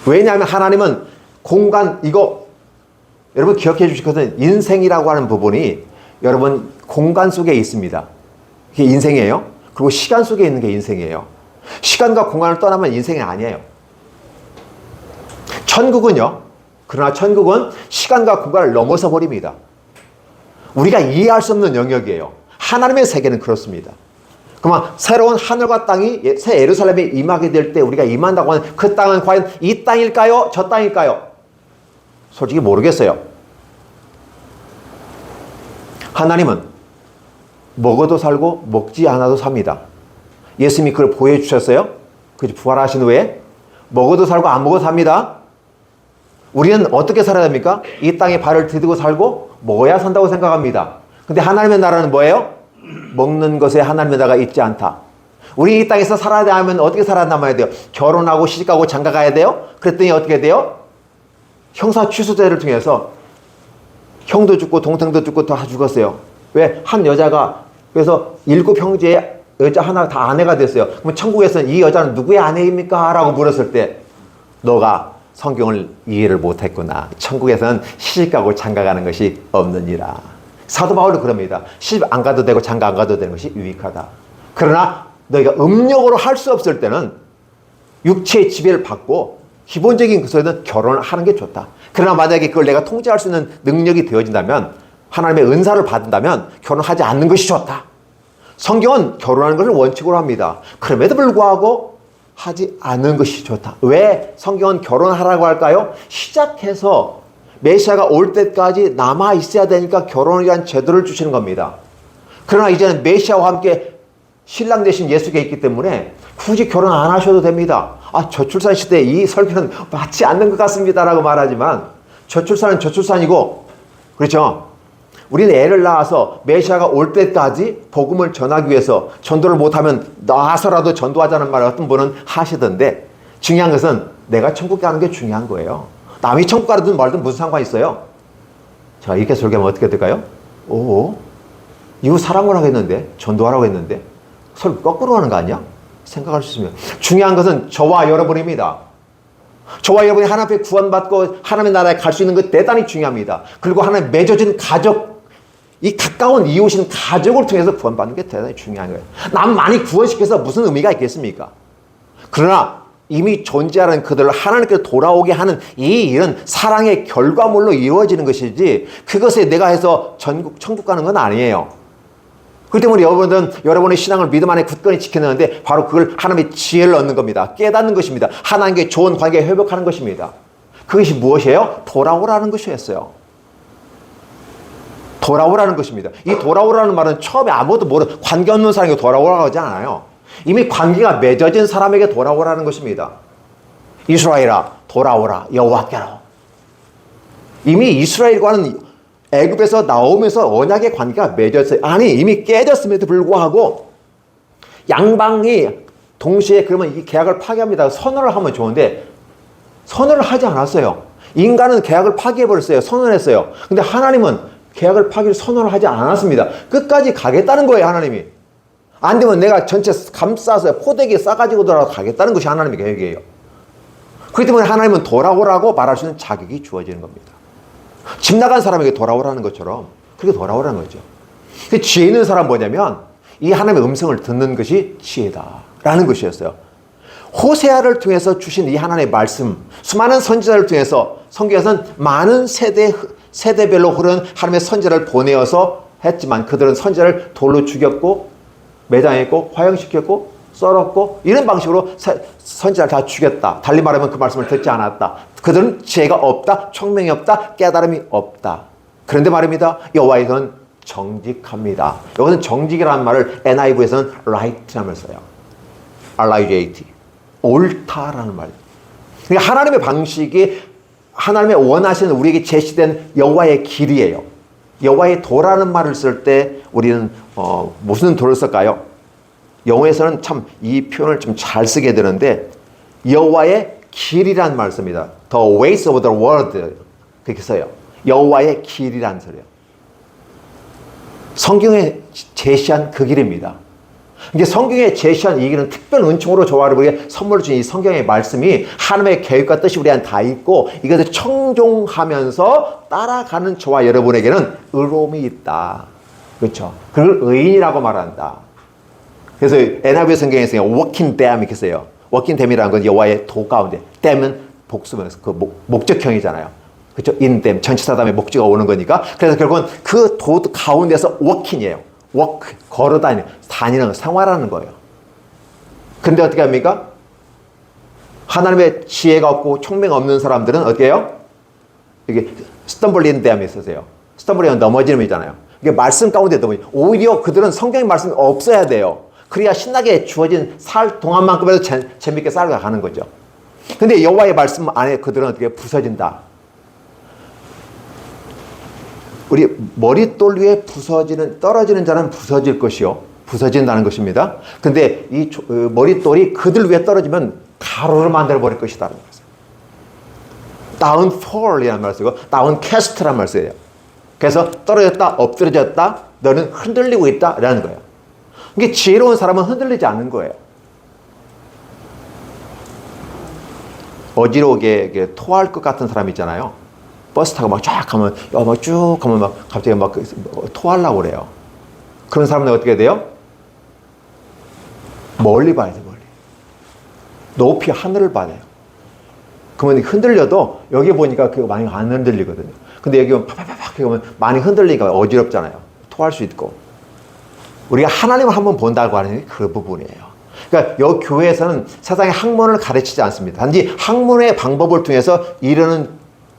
A: 왜냐하면 하나님은 공간, 이거 여러분 기억해 주실 것은 인생이라고 하는 부분이 여러분 공간 속에 있습니다. 그게 인생이에요. 그리고 시간 속에 있는 게 인생이에요. 시간과 공간을 떠나면 인생이 아니에요. 천국은요. 그러나 천국은 시간과 공간을 넘어서 버립니다. 우리가 이해할 수 없는 영역이에요. 하나님의 세계는 그렇습니다. 그러면 새로운 하늘과 땅이 새 예루살렘에 임하게 될 때 우리가 임한다고 하는 그 땅은 과연 이 땅일까요? 저 땅일까요? 솔직히 모르겠어요. 하나님은 먹어도 살고 먹지 않아도 삽니다. 예수님이 그걸 보여주셨어요. 그 부활하신 후에 먹어도 살고 안 먹어도 삽니다. 우리는 어떻게 살아야 됩니까? 이 땅에 발을 디디고 살고 먹어야 산다고 생각합니다. 근데 하나님의 나라는 뭐예요? 먹는 것에 하나님의 나라가 있지 않다. 우리 이 땅에서 살아야 하면 어떻게 살아남아야 돼요? 결혼하고 시집가고 장가가야 돼요? 그랬더니 어떻게 돼요? 형사 취소제를 통해서 형도 죽고 동생도 죽고 다 죽었어요. 왜? 한 여자가 그래서 7 형제의 여자 하나 다 아내가 됐어요. 그럼 천국에서는 이 여자는 누구의 아내입니까? 라고 물었을 때 너가 성경을 이해를 못했구나. 천국에서는 시집가고 장가가는 것이 없느니라. 사도 바울은 그럽니다. 시집 안 가도 되고 장가 안 가도 되는 것이 유익하다. 그러나 너희가 음력으로 할 수 없을 때는 육체의 지배를 받고 기본적인 것에는 결혼을 하는 게 좋다. 그러나 만약에 그걸 내가 통제할 수 있는 능력이 되어진다면 하나님의 은사를 받는다면 결혼하지 않는 것이 좋다. 성경은 결혼하는 것을 원칙으로 합니다. 그럼에도 불구하고 하지 않는 것이 좋다. 왜 성경은 결혼하라고 할까요? 시작해서 메시아가 올 때까지 남아 있어야 되니까 결혼을 위한 제도를 주시는 겁니다. 그러나 이제는 메시아와 함께 신랑 되신 예수가 있기 때문에 굳이 결혼 안 하셔도 됩니다. 저출산 시대에 이 설교는 맞지 않는 것 같습니다 라고 말하지만 저출산은 저출산이고 그렇죠? 우리는 애를 낳아서 메시아가 올 때까지 복음을 전하기 위해서 전도를 못하면 나와서라도 전도하자는 말을 어떤 분은 하시던데 중요한 것은 내가 천국 가는 게 중요한 거예요. 남이 천국 가든 말든 무슨 상관이 있어요? 자, 이렇게 설교하면 어떻게 될까요? 이거 사랑을 하겠는데 전도하라고 했는데 설교 거꾸로 하는 거 아니야? 생각할 수 있으면 중요한 것은 저와 여러분입니다. 저와 여러분이 하나님 앞에 구원받고 하나님의 나라에 갈 수 있는 것 대단히 중요합니다. 그리고 하나님 맺어진 가족, 이 가까운 이웃인 가족을 통해서 구원받는 게 대단히 중요한 거예요. 남 많이 구원시켜서 무슨 의미가 있겠습니까? 그러나 이미 존재하는 그들을 하나님께로 돌아오게 하는 이 일은 사랑의 결과물로 이루어지는 것이지 그것에 내가 해서 천국 가는 건 아니에요. 그렇기 때문에 여러분은 여러분의 신앙을 믿음 안에 굳건히 지켜내는데 바로 그걸 하나님의 지혜를 얻는 겁니다. 깨닫는 것입니다. 하나님께 좋은 관계 회복하는 것입니다. 그것이 무엇이에요? 돌아오라는 것이었어요. 돌아오라는 것입니다. 이 돌아오라는 말은 처음에 아무것도 모르는 관계없는 사람에게 돌아오라고 하지 않아요. 이미 관계가 맺어진 사람에게 돌아오라는 것입니다. 이스라엘아 돌아오라 여호와께로. 이미 이스라엘과는 애굽에서 나오면서 언약의 관계가 맺었어요. 아니 이미 깨졌음에도 불구하고 양방이 동시에 그러면 이 계약을 파기합니다. 선언을 하면 좋은데 선언을 하지 않았어요. 인간은 계약을 파기해버렸어요. 선언했어요. 근데 하나님은 계약을 파기를 선언을 하지 않았습니다. 끝까지 가겠다는 거예요. 하나님이. 안 되면 내가 전체 감싸서 포대기에 싸가지고 돌아가 가겠다는 것이 하나님의 계획이에요. 그렇기 때문에 하나님은 돌아오라고 말할 수 있는 자격이 주어지는 겁니다. 집 나간 사람에게 돌아오라는 것처럼 그렇게 돌아오라는 거죠. 그 지혜 있는 사람 뭐냐면 이 하나님의 음성을 듣는 것이 지혜다라는 것이었어요. 호세아를 통해서 주신 이 하나님의 말씀, 수많은 선지자를 통해서 성경에서는 많은 세대별로 흐르는 하나님의 선지자를 보내어서 했지만 그들은 선지자를 돌로 죽였고 매장했고 화형시켰고 썰었고 이런 방식으로 선지자를 다 죽였다. 달리 말하면 그 말씀을 듣지 않았다. 그들은 지혜가 없다. 총명이 없다. 깨달음이 없다. 그런데 말입니다. 여호와에서는 정직합니다. 여기서는 정직이라는 말을 NIV에서는 right라는 말을 써요. R-I-G-H-T. 옳다라는 말. 그러니까 하나님의 방식이 하나님의 원하시는 우리에게 제시된 여호와의 길이에요. 여호와의 도라는 말을 쓸 때 우리는 무슨 도를 쓸까요? 영어에서는 참 이 표현을 좀 잘 쓰게 되는데 여호와의 길이란 말을 씁니다. The ways of the world 그렇게 써요. 여호와의 길이란 소리예요. 성경에 제시한 그 길입니다. 이게 성경에 제시한 이 길은 특별 은총으로 저와를 우리에게 선물을 준 이 성경의 말씀이 하나님의 계획과 뜻이 우리 안에 다 있고 이것을 청종하면서 따라가는 저와 여러분에게는 의로움이 있다. 그렇죠? 그걸 의인이라고 말한다. 그래서 NIV 성경에서 walking dam 이렇게 써요. walking dam이라는 건 여호와의 도 가운데. dam은 복수면서 그 목적형이잖아요. 그렇죠? in dam 전치사 다음에 목적어가 오는 거니까. 그래서 결국은 그 도 가운데서 walking이에요. walk 걸어 다니는 생활하는 거예요. 근데 어떻게 합니까? 하나님의 지혜가 없고 총명 없는 사람들은 어떻게 해요? 이게 stumbling dam이 있으세요. stumbling 넘어지는 있잖아요. 이게 말씀 가운데 넘어지. 오히려 그들은 성경의 말씀이 없어야 돼요. 그래야 신나게 주어진 살 동안만큼이라도 재밌게 살아가는 거죠. 근데 여호와의 말씀 안에 그들은 어떻게 부서진다. 우리 머릿돌 위에 떨어지는 자는 부서질 것이요. 부서진다는 것입니다. 근데 이 머릿돌이 그들 위에 떨어지면 가루를 만들어버릴 것이다. downfall이라는 말을 쓰고 downcast라는 말을 써요. 그래서 떨어졌다, 엎드려졌다, 너는 흔들리고 있다 라는 거예요. 이게 지혜로운 사람은 흔들리지 않는 거예요. 어지러우게 토할 것 같은 사람 있잖아요. 버스 타고 막 쫙 가면, 막 쭉 가면 막 갑자기 막 토하려고 그래요. 그런 사람은 어떻게 돼요? 멀리 봐야 돼, 멀리. 높이 하늘을 봐야 돼요. 그러면 흔들려도 여기 보니까 그거 많이 안 흔들리거든요. 근데 여기 보면 팍팍팍 하면 많이 흔들리니까 어지럽잖아요. 토할 수 있고. 우리가 하나님을 한번 본다고 하는 게 그 부분이에요. 그러니까 이 교회에서는 세상의 학문을 가르치지 않습니다. 단지 학문의 방법을 통해서 이르는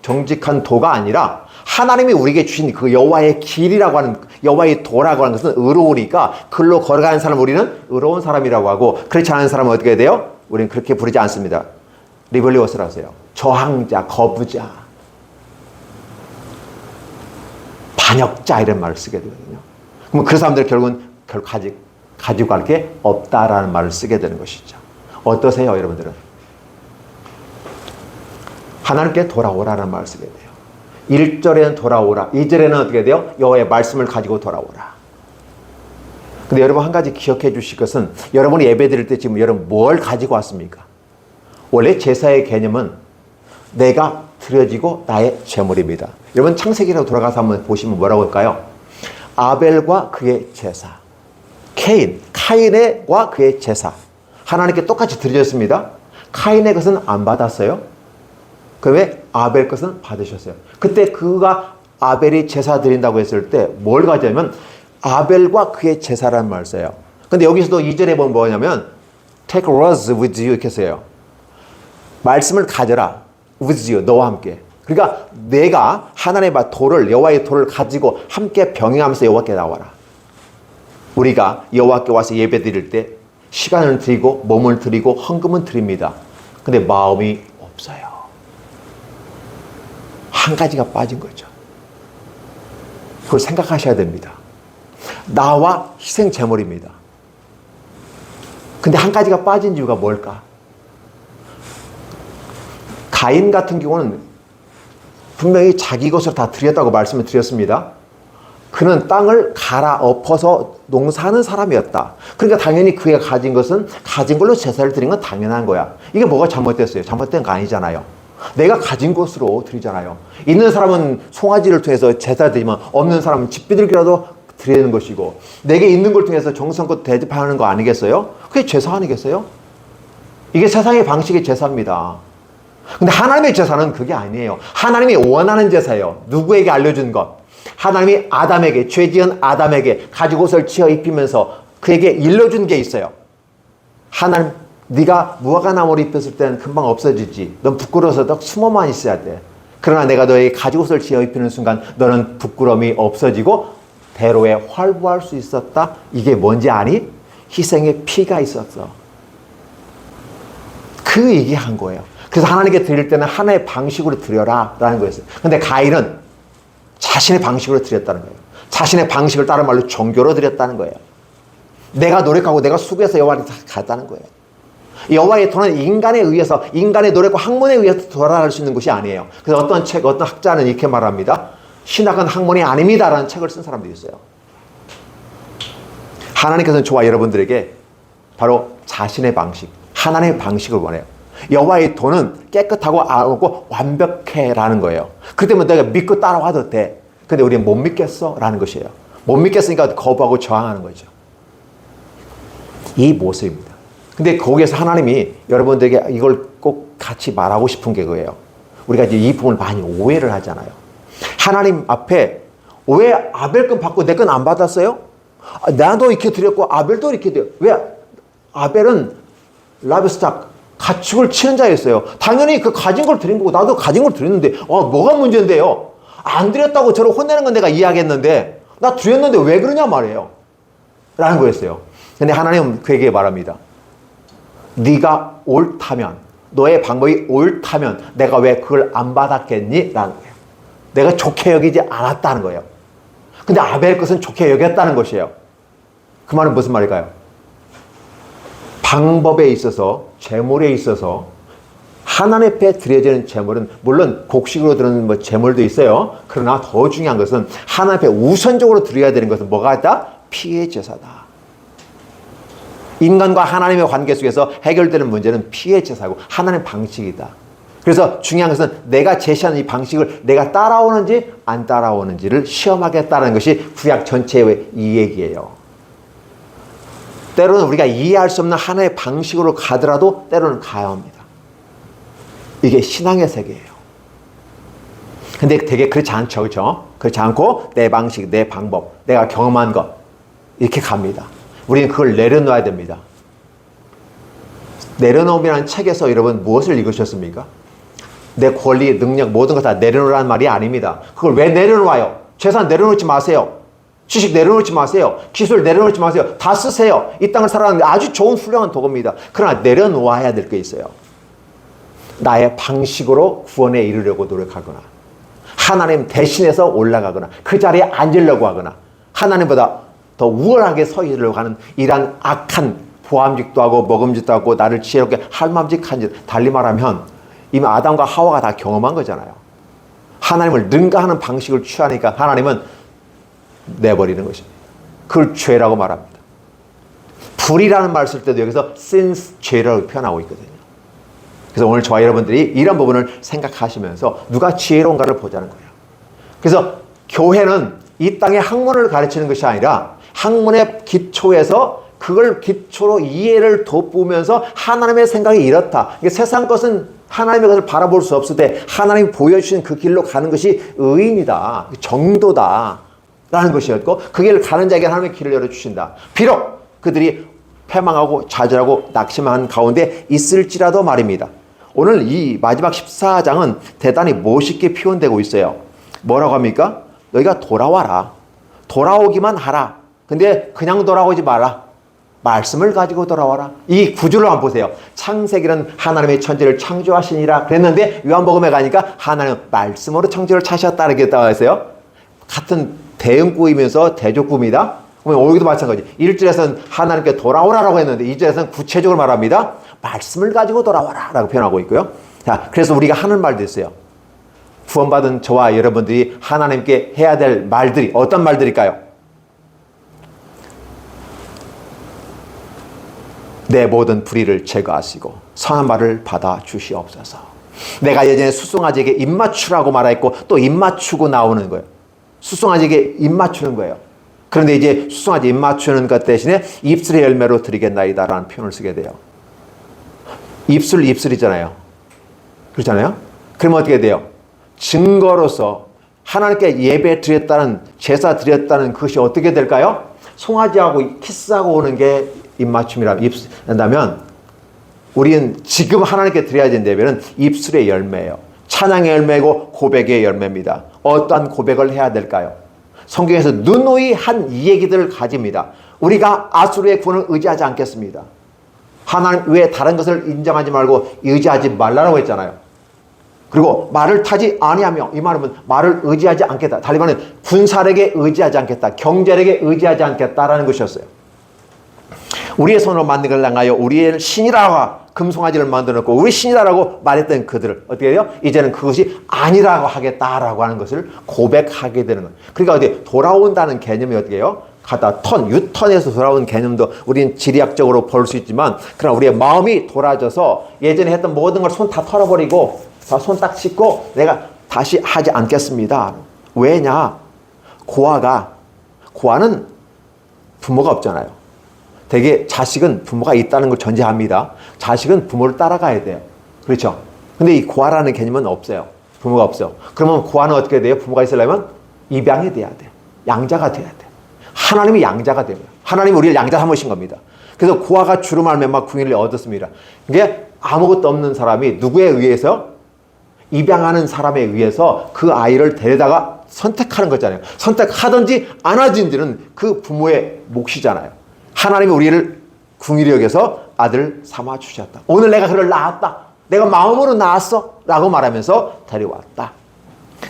A: 정직한 도가 아니라 하나님이 우리에게 주신 그 여호와의 길이라고 하는 여호와의 도라고 하는 것은 의로우니까 글로 걸어가는 사람 우리는 의로운 사람이라고 하고 그렇지 않은 사람은 어떻게 돼요? 우리는 그렇게 부르지 않습니다. 리벨리오스라고 하세요. 저항자, 거부자, 반역자 이런 말을 쓰게 되거든요. 그럼 그 사람들 결국은 가지고 갈 게 없다라는 말을 쓰게 되는 것이죠. 어떠세요, 여러분들은? 하나님께 돌아오라는 말을 쓰게 돼요. 1절에는 돌아오라. 2절에는 어떻게 돼요? 여호와의 말씀을 가지고 돌아오라. 근데 여러분 한 가지 기억해 주실 것은 여러분이 예배 드릴 때 지금 여러분 뭘 가지고 왔습니까? 원래 제사의 개념은 내가 드려지고 나의 제물입니다. 여러분 창세기로 돌아가서 한번 보시면 뭐라고 할까요? 아벨과 그의 제사. 카인과 그의 제사. 하나님께 똑같이 드려졌습니다. 카인의 것은 안 받았어요. 그왜 아벨 것은 받으셨어요. 그때 그가 아벨이 제사 드린다고 했을 때 뭘 가져냐면 아벨과 그의 제사라는 말을 써요. 근데 여기서도 2절에 보면 뭐냐면 take words with you 이렇게 써요. 말씀을 가져라. with you, 너와 함께. 그러니까 내가 하나님의 돌을, 여호와의 돌을 가지고 함께 병행하면서 여호와께 나와라. 우리가 여호와께 와서 예배 드릴 때 시간을 드리고 몸을 드리고 헌금은 드립니다. 근데 마음이 없어요. 한 가지가 빠진 거죠. 그걸 생각하셔야 됩니다. 나와 희생 제물입니다. 근데 한 가지가 빠진 이유가 뭘까? 가인 같은 경우는 분명히 자기 것을 다 드렸다고 말씀을 드렸습니다. 그는 땅을 갈아엎어서 농사하는 사람이었다. 그러니까 당연히 그가 가진 것은 가진 걸로 제사를 드린 건 당연한 거야. 이게 뭐가 잘못됐어요? 잘못된 거 아니잖아요. 내가 가진 것으로 드리잖아요. 있는 사람은 송아지를 통해서 제사 드리면 없는 사람은 집비둘기라도 드리는 것이고, 내게 있는 걸 통해서 정성껏 대접하는 거 아니겠어요? 그게 제사 아니겠어요? 이게 세상의 방식의 제사입니다. 근데 하나님의 제사는 그게 아니에요. 하나님이 원하는 제사예요. 누구에게 알려준 것? 하나님이 아담에게, 죄 지은 아담에게 가죽 옷을 지어 입히면서 그에게 일러준 게 있어요. 하나님, 네가 무화과나무를 입혔을 때는 금방 없어지지. 넌 부끄러워서 너 숨어만 있어야 돼. 그러나 내가 너에게 가죽 옷을 지어 입히는 순간 너는 부끄러움이 없어지고 대로에 활보할 수 있었다. 이게 뭔지 아니? 희생의 피가 있었어. 그 얘기한 거예요. 그래서 하나님께 드릴 때는 하나의 방식으로 드려라 라는 거였어요. 근데 가인은 자신의 방식으로 드렸다는 거예요. 자신의 방식을 다른 말로 종교로 드렸다는 거예요. 내가 노력하고 내가 수고해서 여호와를 갔다는 거예요. 여호와의 도는 인간에 의해서, 인간의 노력과 학문에 의해서 돌아갈 수 있는 것이 아니에요. 그래서 어떤 학자는 이렇게 말합니다. 신학은 학문이 아닙니다라는 책을 쓴 사람도 있어요. 하나님께서는 저와 여러분들에게 바로 자신의 방식, 하나님의 방식을 원해요. 여호와의 도는 깨끗하고 알고 완벽해라는 거예요. 그 때문에 내가 믿고 따라와도 돼. 근데 우리는 못 믿겠어? 라는 것이에요. 못 믿겠으니까 거부하고 저항하는 거죠. 이 모습입니다. 근데 거기에서 하나님이 여러분들에게 이걸 꼭 같이 말하고 싶은 게 그거예요. 우리가 이제 이 부분을 많이 오해를 하잖아요. 하나님 앞에 왜 아벨 건 받고 내 건 안 받았어요? 나도 이렇게 드렸고 아벨도 이렇게 드려. 왜? 아벨은 라브스탁 가축을 치는 자였어요. 당연히 그 가진 걸 드린 거고 나도 가진 걸 드렸는데 뭐가 문제인데요? 안 드렸다고 저를 혼내는 건 내가 이해하겠는데 나 드렸는데 왜 그러냐 말이에요. 라는 거였어요. 근데 하나님은 그에게 말합니다. 네가 옳다면, 너의 방법이 옳다면 내가 왜 그걸 안 받았겠니? 라는 거예요. 내가 좋게 여기지 않았다는 거예요. 근데 아벨 것은 좋게 여겼다는 것이에요. 그 말은 무슨 말일까요? 방법에 있어서, 제물에 있어서 하나님 앞에 드려지는 제물은 물론 곡식으로 드리는 제물도 있어요. 그러나 더 중요한 것은 하나님 앞에 우선적으로 드려야 되는 것은 뭐가 있다? 피의 제사다. 인간과 하나님의 관계 속에서 해결되는 문제는 피의 제사고 하나님의 방식이다. 그래서 중요한 것은 내가 제시하는 이 방식을 내가 따라오는지 안 따라오는지를 시험하겠다는 것이 구약 전체의 이 얘기예요. 때로는 우리가 이해할 수 없는 하나의 방식으로 가더라도 때로는 가야 합니다. 이게 신앙의 세계예요. 근데 되게 그렇지 않죠. 그렇죠? 그렇지 않고 내 방식, 내 방법, 내가 경험한 것 이렇게 갑니다. 우리는 그걸 내려놓아야 됩니다. 내려놓으라는 책에서 여러분 무엇을 읽으셨습니까? 내 권리, 능력, 모든 것 다 내려놓으라는 말이 아닙니다. 그걸 왜 내려놓아요? 재산 내려놓지 마세요. 지식 내려놓지 마세요. 기술 내려놓지 마세요. 다 쓰세요. 이 땅을 살아가는 아주 좋은 훌륭한 도구입니다. 그러나 내려놓아야 될 게 있어요. 나의 방식으로 구원에 이르려고 노력하거나 하나님 대신해서 올라가거나 그 자리에 앉으려고 하거나 하나님보다 더 우월하게 서 있으려고 하는 이러한 악한 보암직도 하고 먹음직도 하고 나를 지혜롭게 할맘직한 짓, 달리 말하면 이미 아담과 하와가 다 경험한 거잖아요. 하나님을 능가하는 방식을 취하니까 하나님은 내버리는 것입니다. 그걸 죄라고 말합니다. 불이라는 말 쓸 때도 여기서 sins, 죄라고 표현하고 있거든요. 그래서 오늘 저와 여러분들이 이런 부분을 생각하시면서 누가 지혜로운가를 보자는 거예요. 그래서 교회는 이 땅의 학문을 가르치는 것이 아니라 학문의 기초에서 그걸 기초로 이해를 돋보면서 하나님의 생각이 이렇다. 세상 것은 하나님의 것을 바라볼 수 없을 때 하나님이 보여주신 그 길로 가는 것이 의인이다. 정도다. 라는 것이었고 그 길을 가는 자에게 하나님의 길을 열어주신다. 비록 그들이 패망하고 좌절하고 낙심한 가운데 있을지라도 말입니다. 오늘 이 마지막 14장은 대단히 멋있게 표현되고 있어요. 뭐라고 합니까? 너희가 돌아와라. 돌아오기만 하라. 근데 그냥 돌아오지 마라. 말씀을 가지고 돌아와라. 이 구조를 한번 보세요. 창세기는 하나님의 천지를 창조하시니라 그랬는데 요한복음에 가니까 하나님은 말씀으로 천지를 창조하셨다 이렇게 나와 있어요. 같은 대응구이면서 대조구입니다. 여기도 마찬가지. 1절에서는 하나님께 돌아오라라고 했는데 2절에서는 구체적으로 말합니다. 말씀을 가지고 돌아와라 라고 표현하고 있고요. 자, 그래서 우리가 하는 말도 있어요. 구원받은 저와 여러분들이 하나님께 해야 될 말들이 어떤 말들일까요? 내 모든 불의를 제거하시고 선한 말을 받아 주시옵소서. 내가 예전에 수송아지에게 입맞추라고 말했고 또 입맞추고 나오는 거예요. 수송아지에게 입맞추는 거예요. 그런데 이제 수송아지 입맞추는 것 대신에 입술의 열매로 드리겠나이다 라는 표현을 쓰게 돼요. 입술이잖아요. 그렇잖아요. 그러면 어떻게 돼요? 증거로서 하나님께 예배 드렸다는, 제사 드렸다는 그것이 어떻게 될까요? 송아지하고 키스하고 오는 게 입맞춤이라면 우리는 지금 하나님께 드려야 되는 예배는 입술의 열매예요. 찬양의 열매고 고백의 열매입니다. 어떠한 고백을 해야 될까요? 성경에서 누누이 한 이 얘기들을 가집니다. 우리가 아수르의 구원을 의지하지 않겠습니다. 하나님 외에 다른 것을 인정하지 말고 의지하지 말라고 했잖아요. 그리고 말을 타지 아니하며, 이 말은 말을 의지하지 않겠다. 달리 말하면 군사력에 의지하지 않겠다. 경제력에 의지하지 않겠다라는 것이었어요. 우리의 손으로 만든 걸 향하여 우리의 신이라고 금송아지를 만들어놓고 우리 신이라고 말했던 그들을 어떻게 해요? 이제는 그것이 아니라고 하겠다라고 하는 것을 고백하게 되는 거예요. 그러니까 어떻게 돌아온다는 개념이 어떻게 해요? 가다 유턴해서 돌아온 개념도 우리는 지리학적으로 볼 수 있지만, 그러나 우리의 마음이 돌아져서 예전에 했던 모든 걸 손 다 털어버리고 손 딱 씻고 내가 다시 하지 않겠습니다. 왜냐? 고아는 부모가 없잖아요. 되게 자식은 부모가 있다는 걸 전제합니다. 자식은 부모를 따라가야 돼요. 그렇죠? 근데 이 고아라는 개념은 없어요. 부모가 없어요. 그러면 고아는 어떻게 돼요? 부모가 있으려면 입양이 돼야 돼요. 양자가 돼야 돼요. 하나님이 양자가 됩니다. 하나님이 우리를 양자 삼으신 겁니다. 그래서 고아가 주로 말미암아 궁의를 얻었습니다. 이게 아무것도 없는 사람이 누구에 의해서? 입양하는 사람에 의해서 그 아이를 데려다가 선택하는 거잖아요. 선택하든지 안 하든지는 그 부모의 몫이잖아요. 하나님이 우리를 궁일히 여겨서 아들 삼아 주셨다. 오늘 내가 그를 낳았다. 내가 마음으로 낳았어 라고 말하면서 데려왔다.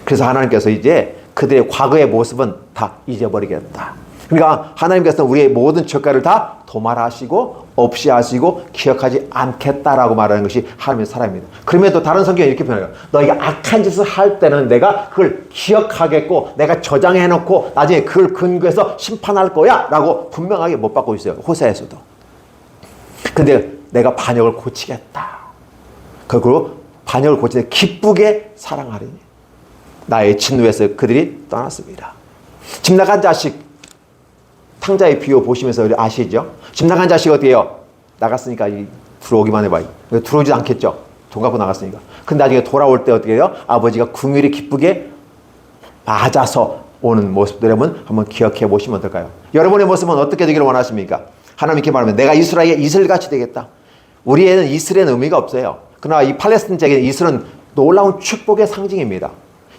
A: 그래서 하나님께서 이제 그들의 과거의 모습은 다 잊어버리겠다. 그러니까 하나님께서는 우리의 모든 죄가를 다 도말하시고 없이 하시고 기억하지 않겠다라고 말하는 것이 하나님의 사랑입니다. 그럼에도 다른 성경이 이렇게 표현해요. 너희가 악한 짓을 할 때는 내가 그걸 기억하겠고 내가 저장해놓고 나중에 그걸 근거해서 심판할 거야 라고 분명하게 못 받고 있어요. 호세에서도. 근데 내가 반역을 고치겠다. 그리고 반역을 고치되 기쁘게 사랑하리니 나의 진노에서 그들이 떠났습니다. 집 나간 자식 탕자의 비유 보시면서 아시죠? 집 나간 자식 어떻게 해요? 나갔으니까 들어오기만 해봐요. 들어오지 않겠죠? 돈 갖고 나갔으니까. 근데 나중에 돌아올 때 어떻게 해요? 아버지가 궁휼히 기쁘게 맞아서 오는 모습들 한번 기억해 보시면 어떨까요? 여러분의 모습은 어떻게 되기를 원하십니까? 하나님 이렇게 말하면 내가 이스라엘의 이슬같이 되겠다. 우리에는 이슬에는 의미가 없어요. 그러나 이 팔레스틴에게는 이슬은 놀라운 축복의 상징입니다.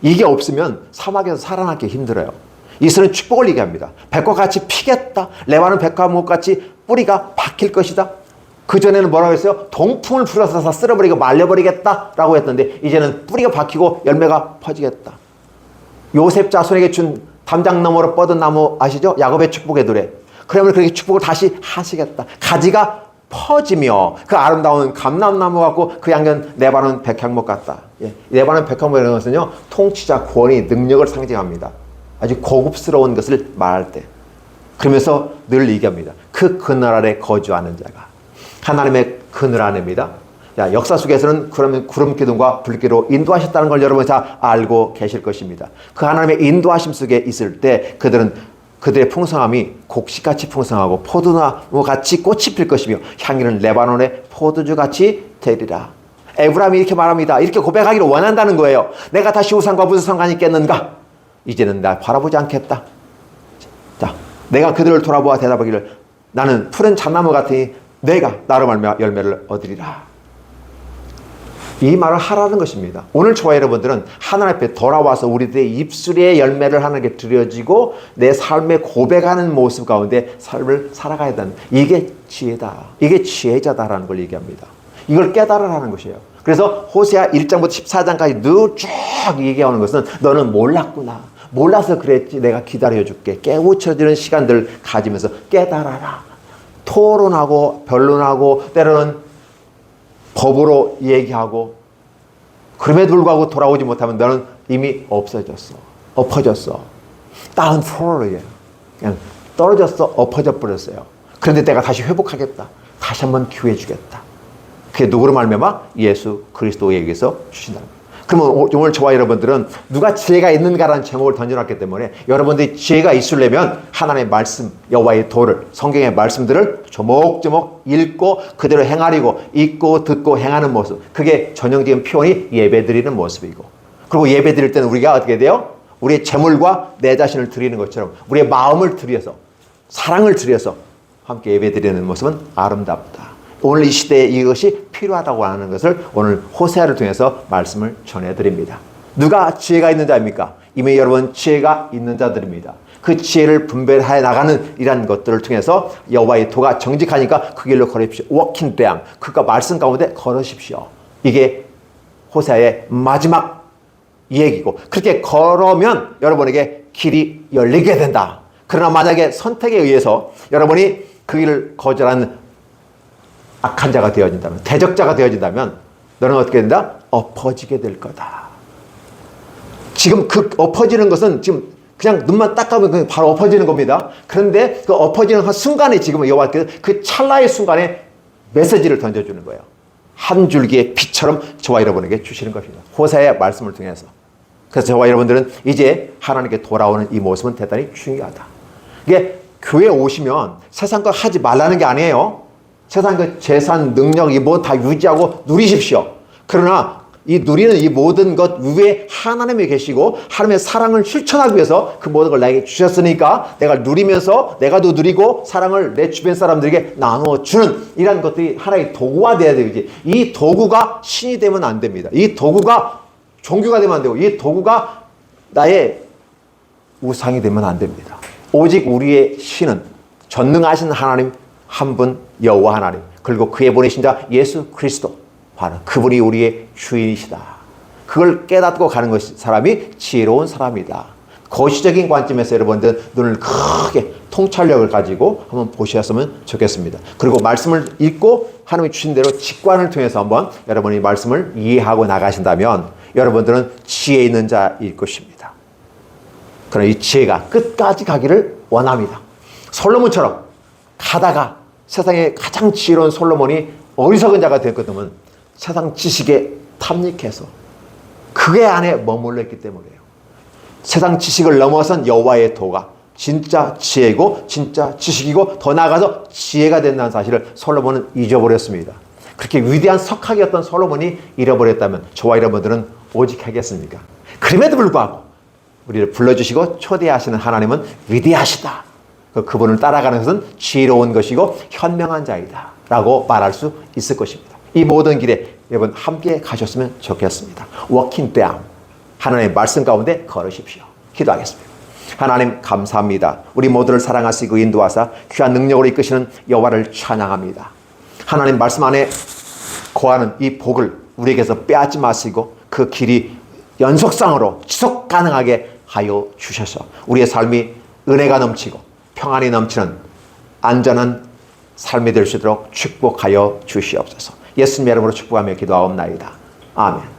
A: 이게 없으면 사막에서 살아남기 힘들어요. 이슬은 축복을 얘기합니다. 백과 같이 피겠다. 레바논 백화목 같이 뿌리가 박힐 것이다. 그전에는 뭐라고 했어요? 동풍을 불어서 다 쓸어버리고 말려버리겠다라고 했는데 이제는 뿌리가 박히고 열매가 퍼지겠다. 요셉 자손에게 준 담장나무로 뻗은 나무 아시죠? 야곱의 축복의 노래. 그러면 그렇게 축복을 다시 하시겠다. 가지가 퍼지며 그 아름다운 감람나무 같고 그 양은 레바논 백향목 같다. 예. 레바논 백향목이라는 것은요, 통치자 권위, 능력을 상징합니다. 아주 고급스러운 것을 말할 때. 그러면서 늘 얘기합니다. 그 그늘 아래 거주하는 자가 하나님의 그늘 아래입니다. 자, 역사 속에서는 그러면 구름 기둥과 불기로 인도하셨다는 걸 여러분이 다 알고 계실 것입니다. 그 하나님의 인도하심 속에 있을 때 그들의 풍성함이 곡식같이 풍성하고 포도나무같이 꽃이 필 것이며 향기는 레바논의 포도주같이 되리라. 에브라임이 이렇게 말합니다. 이렇게 고백하기를 원한다는 거예요. 내가 다시 우상과 무슨 상관이 있겠는가? 이제는 나 바라보지 않겠다. 자, 내가 그들을 돌아보아 대답하기를 나는 푸른 잣나무 같으니 내가 나로 말미암아 열매를 얻으리라. 이 말을 하라는 것입니다. 오늘 저와 여러분들은 하나님 앞에 돌아와서 우리들의 입술의 열매를 하나님께 드려지고 내 삶에 고백하는 모습 가운데 삶을 살아가야 된다. 이게 지혜다. 이게 지혜자다라는 걸 얘기합니다. 이걸 깨달으라는 것이에요. 그래서 호세아 1장부터 14장까지 늘 쭉 얘기하는 것은 너는 몰랐구나. 몰라서 그랬지. 내가 기다려줄게. 깨우쳐지는 시간들 가지면서 깨달아라. 토론하고 변론하고 때로는 법으로 얘기하고 그럼에도 불구하고 돌아오지 못하면 너는 이미 없어졌어. 엎어졌어. 다운폴이에요. 그냥 떨어졌어. 엎어져 버렸어요. 그런데 내가 다시 회복하겠다. 다시 한번 기회 주겠다. 그게 누구로 말미암아? 예수 그리스도에게서 주신다. 그러면 오늘 저와 여러분들은 누가 지혜가 있는가라는 제목을 던져놨기 때문에 여러분들이 지혜가 있으려면 하나님의 말씀, 여호와의 도를, 성경의 말씀들을 조목조목 읽고 그대로 행하려고 읽고 듣고 행하는 모습. 그게 전형적인 표현이 예배드리는 모습이고, 그리고 예배드릴 때는 우리가 어떻게 돼요? 우리의 재물과 내 자신을 드리는 것처럼 우리의 마음을 드려서 사랑을 드려서 함께 예배드리는 모습은 아름답다. 오늘 이 시대에 이것이 필요하다고 하는 것을 오늘 호세아를 통해서 말씀을 전해드립니다. 누가 지혜가 있는 자입니까? 이미 여러분 지혜가 있는 자들입니다. 그 지혜를 분별해 나가는 이러한 것들을 통해서 여호와의 도가 정직하니까 그 길로 걸으십시오. 워킹 대양, 그가 말씀 가운데 걸으십시오. 이게 호세아의 마지막 얘기고, 그렇게 걸으면 여러분에게 길이 열리게 된다. 그러나 만약에 선택에 의해서 여러분이 그 길을 거절하는 악한 자가 되어진다면, 대적자가 되어진다면 너는 어떻게 된다? 엎어지게 될 거다. 지금 그 엎어지는 것은 지금 그냥 눈만 딱 감으면 바로 엎어지는 겁니다. 그런데 그 엎어지는 한 순간에 지금 여호와께서 그 찰나의 순간에 메시지를 던져주는 거예요. 한 줄기의 빛처럼 저와 여러분에게 주시는 것입니다. 호세아의 말씀을 통해서. 그래서 저와 여러분들은 이제 하나님께 돌아오는 이 모습은 대단히 중요하다. 이게 교회에 오시면 세상 거 하지 말라는 게 아니에요. 세상 그 재산, 능력, 이 뭐 다 유지하고 누리십시오. 그러나 이 누리는 이 모든 것 위에 하나님이 계시고 하나님의 사랑을 실천하기 위해서 그 모든 걸 나에게 주셨으니까 내가 누리면서 내가 또 누리고 사랑을 내 주변 사람들에게 나눠주는 이런 것들이 하나의 도구가 돼야 되지. 이 도구가 신이 되면 안 됩니다. 이 도구가 종교가 되면 안 되고 이 도구가 나의 우상이 되면 안 됩니다. 오직 우리의 신은 전능하신 하나님 한 분 여호와 하나님, 그리고 그의 보내신 자 예수 그리스도, 바로 그분이 우리의 주인이시다. 그걸 깨닫고 가는 것이 사람이 지혜로운 사람이다. 거시적인 관점에서 여러분들 눈을 크게 통찰력을 가지고 한번 보셨으면 좋겠습니다. 그리고 말씀을 읽고 하나님이 주신 대로 직관을 통해서 한번 여러분이 말씀을 이해하고 나가신다면 여러분들은 지혜 있는 자일 것입니다. 그러나 이 지혜가 끝까지 가기를 원합니다. 솔로몬처럼 가다가 세상에 가장 지혜로운 솔로몬이 어리석은 자가 됐거든요. 세상 지식에 탐닉해서 그게 안에 머물러 있기 때문이에요. 세상 지식을 넘어선 여호와의 도가 진짜 지혜고 진짜 지식이고 더 나아가서 지혜가 된다는 사실을 솔로몬은 잊어버렸습니다. 그렇게 위대한 석학이었던 솔로몬이 잃어버렸다면 저와 여러분들은 오직 하겠습니까? 그럼에도 불구하고 우리를 불러주시고 초대하시는 하나님은 위대하시다. 그분을 따라가는 것은 지혜로운 것이고 현명한 자이다 라고 말할 수 있을 것입니다. 이 모든 길에 여러분 함께 가셨으면 좋겠습니다. 워킹 down, 하나님의 말씀 가운데 걸으십시오. 기도하겠습니다. 하나님 감사합니다. 우리 모두를 사랑하시고 인도하사 귀한 능력으로 이끄시는 여호와를 찬양합니다. 하나님 말씀 안에 거하는 이 복을 우리에게서 빼앗지 마시고 그 길이 연속상으로 지속 가능하게 하여 주셔서 우리의 삶이 은혜가 넘치고 평안이 넘치는 안전한 삶이 될 수 있도록 축복하여 주시옵소서. 예수님의 이름으로 축복하며 기도하옵나이다. 아멘.